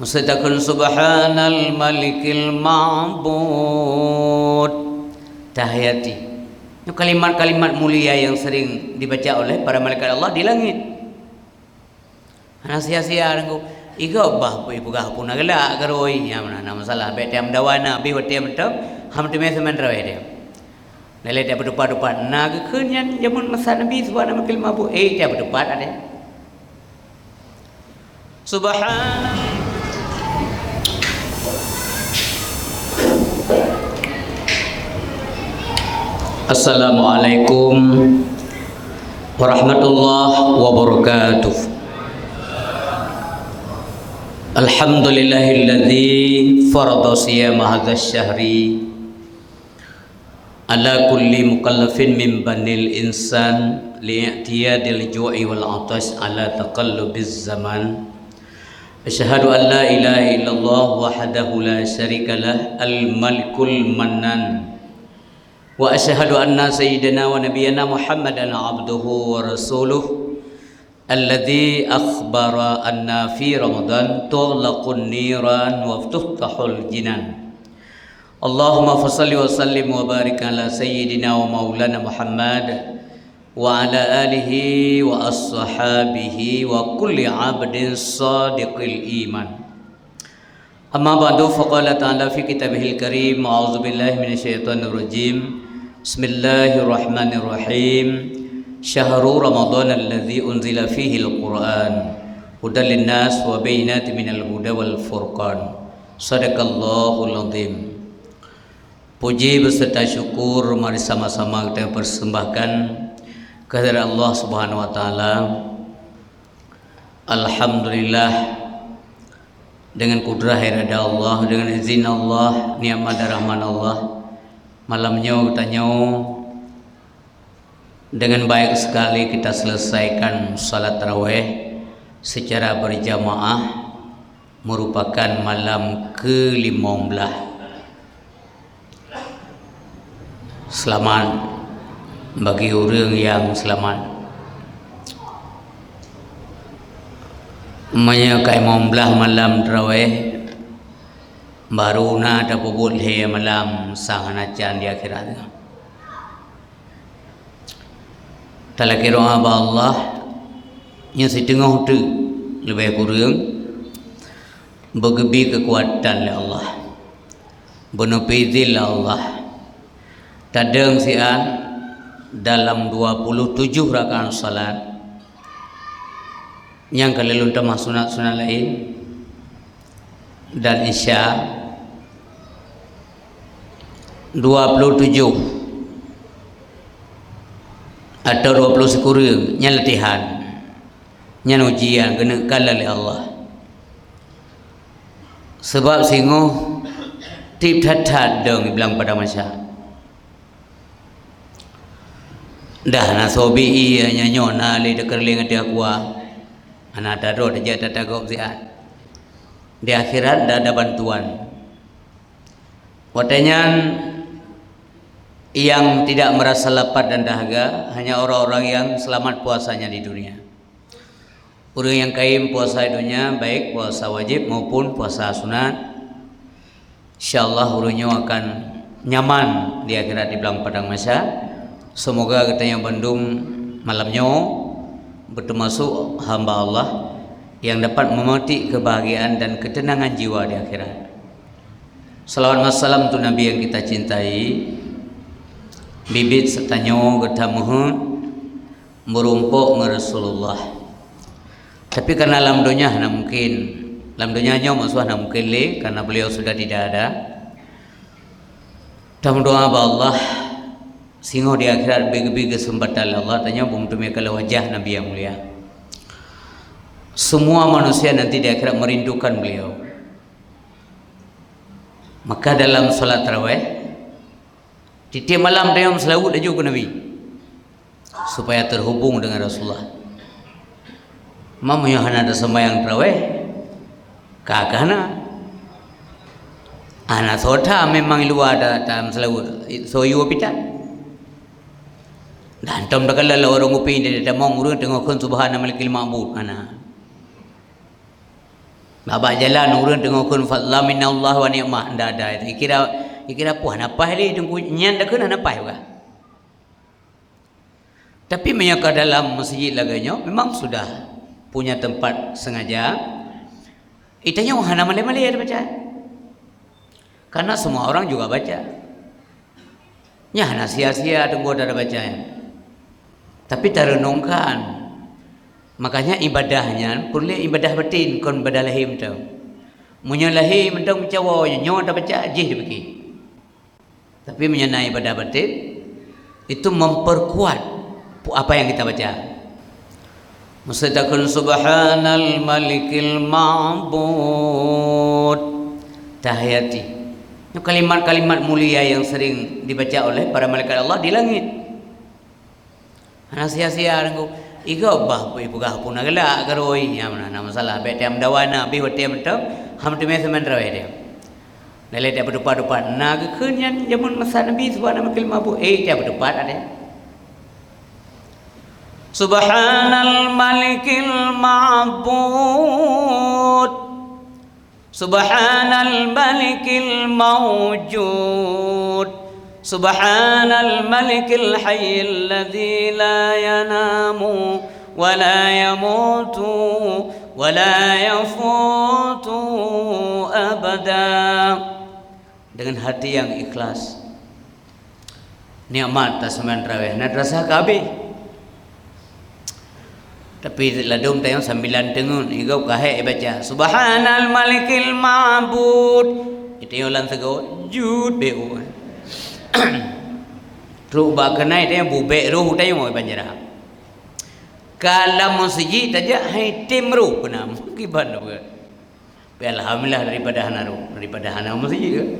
Musadakun subhanal malikil ma'bud. Tahiyati. Itu kalimat-kalimat mulia yang sering dibaca oleh para malaikat Allah di langit. Ana sia-sia aku iga bah ibu gah pun agala garoi ya mana masalah betem dawana bi hotem tam ham tu mesemen rawe dia. Nilai dia berdepat-depat nak kenyan zaman masa Nabi subhanahu malikil ma'bud dia berdepat ada. Subhanallah. Assalamualaikum warahmatullahi wabarakatuh. Alhamdulillahilladzi farada siyama hadzal syahri ala kulli mukallafin min banil insan li'tiyadil ju'i wal 'atash ala taqallubiz zaman. Asyhadu an la ilaha illallah wahdahu la syarikalah al-malikul mannan. Wa asyhadu anna sayyidina wa nabiyyana Muhammadan abduhu wa rasuluh alladzi akhbara anna fi Ramadan tughlaqun niran wa tuftahul jinan. Allahumma fassalli wa sallim wa barik ala sayyidina wa maulana Muhammad wa ala alihi wa ashabihi wa kulli 'abdin sadiqil iman. Amma ba'du, faqala ta'ala fi kitabihil karim, a'udzu billahi minasyaitonir rajim. Bismillahirrahmanirrahim. Syahrul Ramadan alladzi unzila fihi al-Qur'an hudan linnas wa bayyinatin minal huda wal furqan. Shadaqallahul azim. Puji beserta syukur mari sama-sama kita persembahkan kehadirat Allah Subhanahu wa taala. Alhamdulillah, dengan kudrah irada Allah, dengan izin Allah, nikmat dan rahman Allah, malamnya kita dengan baik sekali kita selesaikan salat tarawih secara berjamaah, merupakan malam ke-15. Selamat bagi orang yang selamat. Menyakai membelah malam tarawih baru na ada pubul he malam sang anacan di akhirat. Tala kira apa Allah yang setengah tu lebih kurang bergebi kekuatan oleh Allah, benepidil Allah. Tadang sian dalam 27 rakaat salat yang kalilun tamah sunat-sunat lain dan isya 27 atau 20 sekurang nya latihan nya ujian kena kala oleh Allah. Sebab singoh tip that deng bilang pada masa dah na sobi iya nya nyona le de kerling dia kuah ana daro de jata tagop siat di akhirat dah ada bantuan. Watanya yang tidak merasa lapar dan dahaga hanya orang-orang yang selamat puasanya di dunia. Orang yang kaim puasa di dunia, baik puasa wajib maupun puasa sunat, insyaallah orangnya akan nyaman di akhirat di belang padang masa. Semoga kita yang Bandung malamnya bertermasuk hamba Allah yang dapat memetik kebahagiaan dan ketenangan jiwa di akhirat. Salawat wassalam tu Nabi yang kita cintai, bibit sertanya geta mohon merumpuk dengan Rasulullah. Tapi karena alam dunia hanya mungkin, alam dunianya maksudnya mungkin le karena beliau sudah tidak ada. Dalam doa Allah singo di akhirat bagi kesempatan Allah tanya bumtume kalau wajah Nabi yang mulia. Semua manusia nanti di akhirat merindukan beliau. Maka dalam salat tarawih di tiap malam dia selawat aja ke Nabi supaya terhubung dengan Rasulullah. Mamanya hana ada sembahyang tarawih kakana ana sota memang luar ada dalam selawat soyu pita dan tom dakala orang upin dia mong urang tengok kun subhana malikil ma'bud ana Babak jalan urang tengok kun fadla minallah wa ni'mah ndak ada. Kira puah napas dia tunggu nyan dak kena napas juga. Tapi menyaka dalam masjid laganya memang sudah punya tempat sengaja. Itanya hana malai-malai ada baca. Karena semua orang juga baca. Nya hana sia-sia tunggu ada baca. Tapi tarenungkan. Makanya ibadahnya perlu ibadah batin kon ibadah lahir tu. Munya lahir mentang mencawa nyo ada baca ajih dibagi. Tapi menyenai ibadah batin itu memperkuat apa yang kita baca. Mustaqil subhanal malikil ma'bud tahiyati. Itu kalimat-kalimat mulia yang sering dibaca oleh para malaikat Allah di langit. Ana sia-sia rangku iga bah ibu gah pun agala garoi ya mana masalah bete am dawana bi hote mentam ham te mesemen rawe dia. Nilai dia berdepat-depat naga kenyan zaman masa Nabi subhanahu malikil ma'bud dia berdepat ada. Subhanal malikil ma'bud Subhanal malikil mawjud Subhanal malikil hayyil ladzi la yanamu wa la yamutu wa la yafutu abada. Dengan hati yang ikhlas nikmat tasman raweh nak rasa kabeh. Tapi ladum tayang 9 tengun igau kahe baca subhanal malikil ma'bud itu ulang tego jud bu ru ba kenai tayang bube ru tayang mau banjara kalau masjid aja hai timru kena kiban apa alhamdulillah daripada hana masjid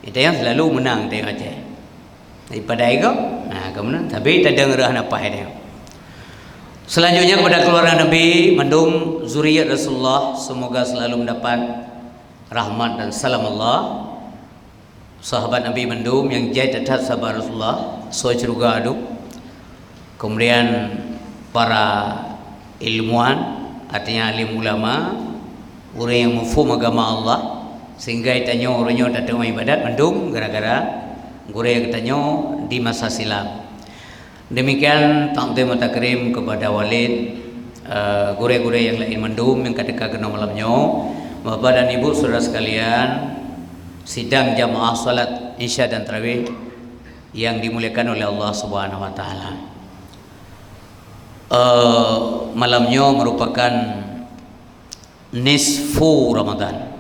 itu yang selalu menang tayang aja daripada igau nah kemudian tapi tak dengar apa dia. Selanjutnya kepada keluarga Nabi mendung zuriat Rasulullah semoga selalu mendapat rahmat dan salam Allah. Sahabat Nabi mendung yang jahit atas sahabat Rasulullah so ceruga adu. Kemudian para ilmuwan artinya alim ulama orang yang mafhum agama Allah sehingga itanya orangnya datang ibadat mendung gara-gara guru yang katanya di masa silam. Demikian takdim takrim kepada walid gure-gure yang lain mendum yang ketika kena malamnya. Bapak dan ibu saudara sekalian, sidang jamaah salat isya dan tarawih yang dimuliakan oleh Allah Subhanahu wa taala. Malamnya merupakan nisfu Ramadan.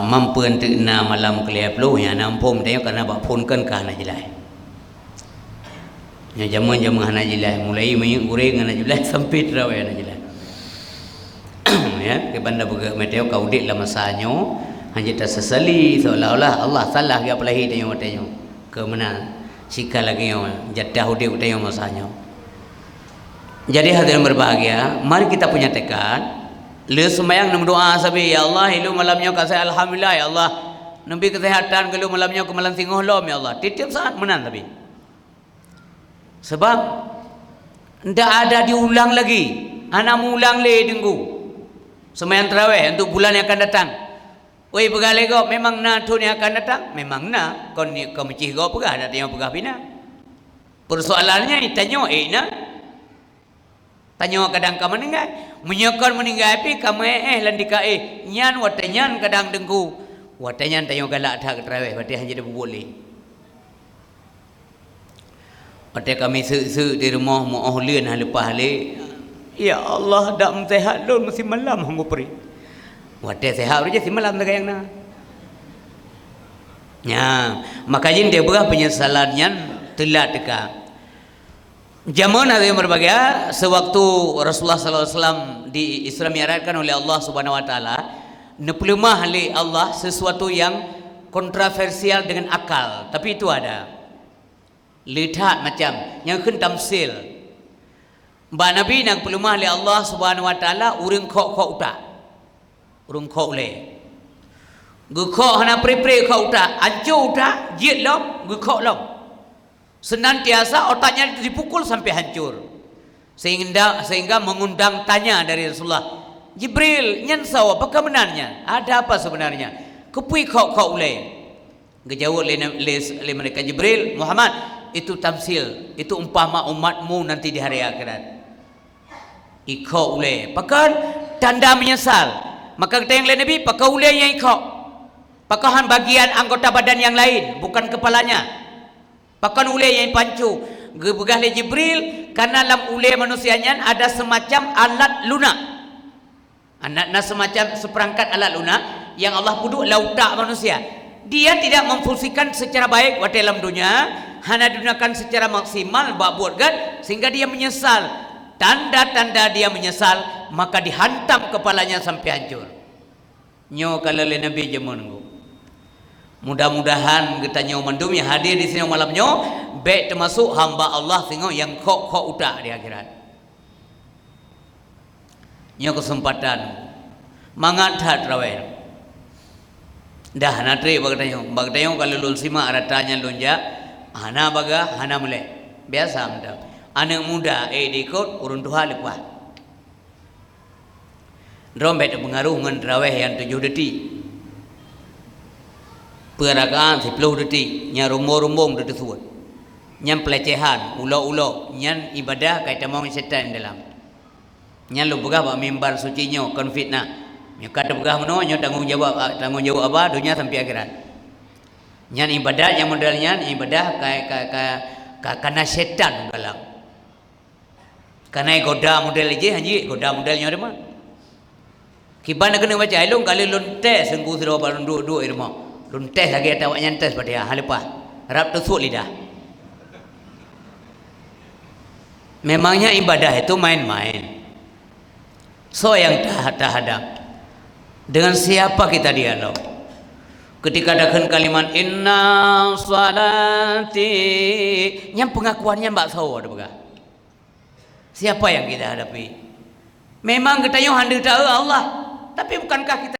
Mampu untuk malam kelihap lu yang nampum dia karena bapun kan kahana jelai. Ya jaman hana jelai mulai mengureng hana jelai sampai terawih hana jelai. Ya ke banda buka meteo kaudik lah masanya hanya tersesali seolah-olah Allah salah ke apalahi dia matanya. Ke mana sikal lagi yang jadah udik dia masanya. Jadi hadirin berbahagia, mari kita punya tekad. Le semayang nam doa sabi ya Allah ilu malamnya kasih alhamdulillah ya Allah nabi kesehatan kalau malamnya ke malam singoh lom ya Allah titip saat menang tapi sebab ndak ada diulang lagi anak ulang le tunggu semayang tarawih untuk bulan yang akan datang oi pegale go memang na tu yang akan datang memang na kon ni kau mecih go pegah ada yang pegah bina persoalannya ditanya na tanya kadang kamu meninggal menyokor meninggal api kamu landika nyan watanyan kadang dengku watanyan tanya galak dah terawih watai hanya dah boleh watai kami se di rumah mau lian hal lepas le ya Allah dak sehat lun mesti malam hanggu peri watai sehat aja si malam dah yang na ya makanya dia berah penyesalannya telat dekat. Zaman ada yang berbahagia sewaktu Rasulullah sallallahu alaihi wasallam di Isra Mi'rajkan oleh Allah Subhanahu wa taala neplemah oleh Allah sesuatu yang kontroversial dengan akal tapi itu ada lihat macam yang kun tamsil ba nabi nang pelumah oleh Allah Subhanahu wa taala urang kok utak urang kok le gu kok hana pre kok utak ancu utak jit lom gu kok lom senantiasa otaknya dipukul sampai hancur sehingga mengundang tanya dari Rasulullah, Jibril, nyan saw apa sebenarnya? Ada apa sebenarnya? Kepui kau ulai. Gejawab le mereka, Jibril, Muhammad, itu tamsil, itu umpama umatmu nanti di hari akhirat. Ikau ulai, pakan tanda menyesal. Maka kata yang lain Nabi, pakai ulai yang ikau. Pakahan bagian anggota badan yang lain, bukan kepalanya. Pakan ulai yang pancu. Gebegah le Jibril, karena dalam ulai manusianya ada semacam alat lunak. Anak semacam seperangkat alat lunak yang Allah puduk lautak manusia. Dia tidak memfungsikan secara baik di dalam dunia, hanya digunakan secara maksimal buat kan, sehingga dia menyesal. Tanda-tanda dia menyesal, maka dihantam kepalanya sampai hancur. Nyo kalau le Nabi jemonku. Mudah-mudahan kita nyo mandum yang hadir di sini malam nyo, baik termasuk hamba Allah sehingga yang kok utak di akhirat. Nyo kesempatan mangat terawih. Dah natri bagdayo kalau lul sima aratanya lunja, hana baga hana mulai. Biasa muda. Anak muda dikot urun tuha lepas. Rombet pengaruh ngan terawih yang 7 detik. Peragaan 10 detik, nya rumbung-rumbung detik suat. Nyan pelecehan, ulo-ulo, nyan ibadah kait tamang setan dalam. Nyan lu begah bak mimbar suci nyo kon fitnah. Nyo kata begah meno nyo tanggung jawab apa dunia sampai akhirat. Nyan ibadah yang modalnya ibadah karena setan dalam. Karena goda model aja haji goda modelnya ada mah. Kiban kena baca ilung kali lonte senggu sira barun duk irma. Lonte lagi ada awak nyantes pada halepa. Rap tusuk lidah. Memangnya ibadah itu main-main. So yang tahadap. Dengan siapa kita dialog? Ketika adakan kalimat inna salati, yang pengakuannya mbak sawo ada begah. Siapa yang kita hadapi? Memang kita yang hendak Allah, tapi bukankah kita